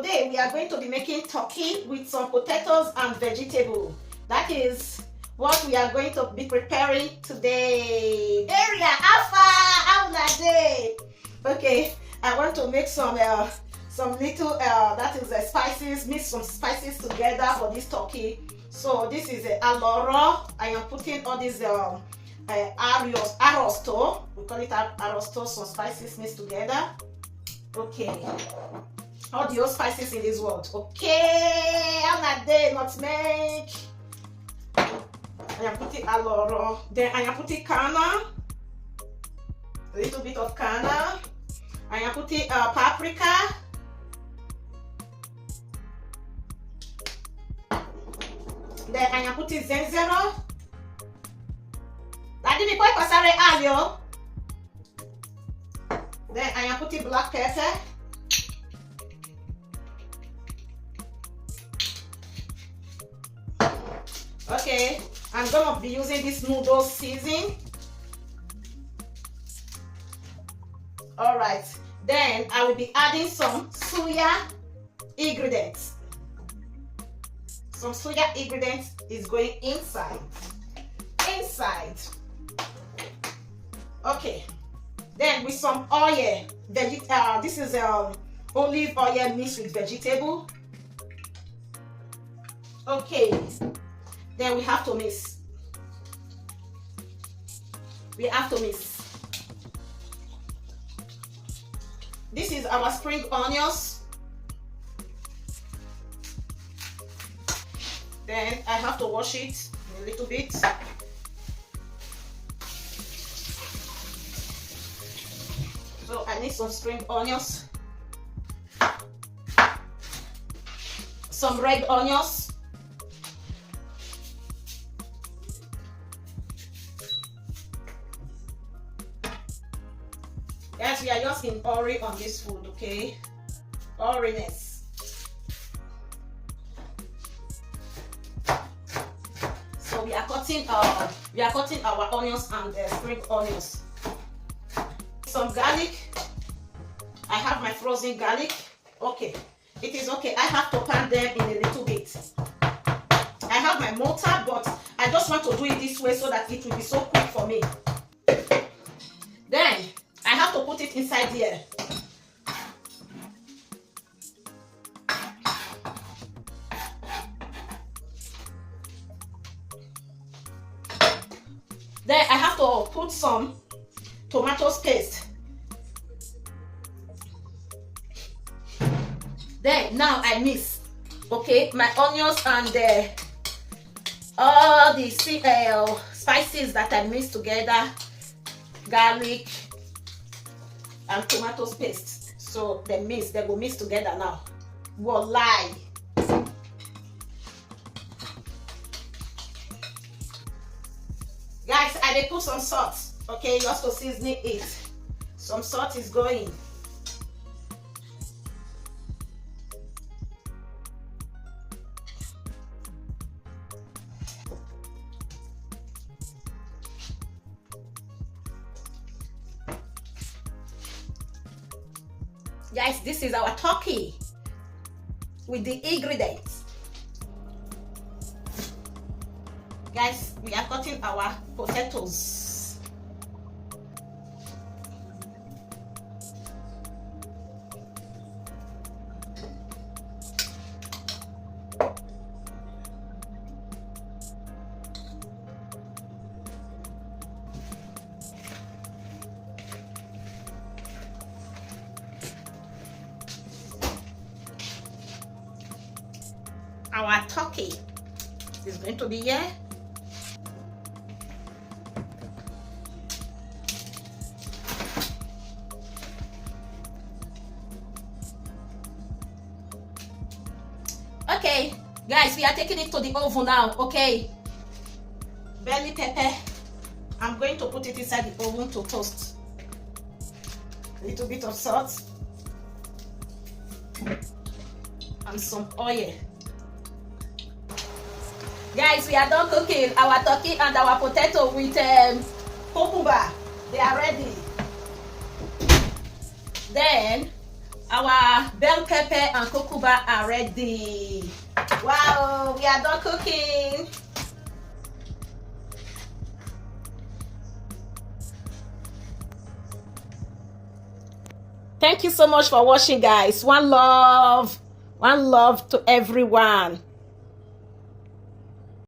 today we are going to be making turkey with some potatoes and vegetable. That is what we are going to be preparing today. Area Alpha, how na day? Okay, I want to make some little that is spices. Mix some spices together for this turkey. So this is aloro. I am putting all these arosto. We call it arosto. Some spices mixed together. Okay. All the old spices in this world. Okay, I'm not there, nutmeg. I am putting aloro. Then I am putting kana. A little bit of kana. I am putting paprika. Then I am putting zenzero. Then I am putting black pepper. Okay, I'm gonna be using this noodle seasoning. Alright, then I will be adding some soya ingredients. Some soya ingredients is going inside. Okay, then with some oil, this is olive oil mixed with vegetable. Okay, then we have to mix. This is our spring onions. Then I have to wash it a little bit. So I need some spring onions, some red onions, guys, we are just in hurry on this food, okay? Hurriness. So we are cutting our onions and spring onions. Some garlic. I have my frozen garlic. Okay, it is okay. I have to pan them in a little bit. I have my mortar, but I just want to do it this way so that it will be so quick for me. Then I have to put it inside here. Then I have to put some tomato paste. Then now I mix, okay, my onions and all the spices that I mixed together, garlic and tomato paste. So they will mix together now. Voila! Guys, I dey put some salt. Okay, just to season it. Some salt is going. Guys, this is our turkey with the ingredients. Guys, we are cutting our potatoes. Our turkey is going to be here. Okay, guys, we are taking it to the oven now. Okay, belly pepper. I'm going to put it inside the oven to toast. A little bit of salt and some oil. Guys, we are done cooking our turkey and our potato with cucumber. They are ready. Then Our bell pepper and cucumber are ready. Wow, we are done cooking. Thank you so much for watching, guys. One love to everyone.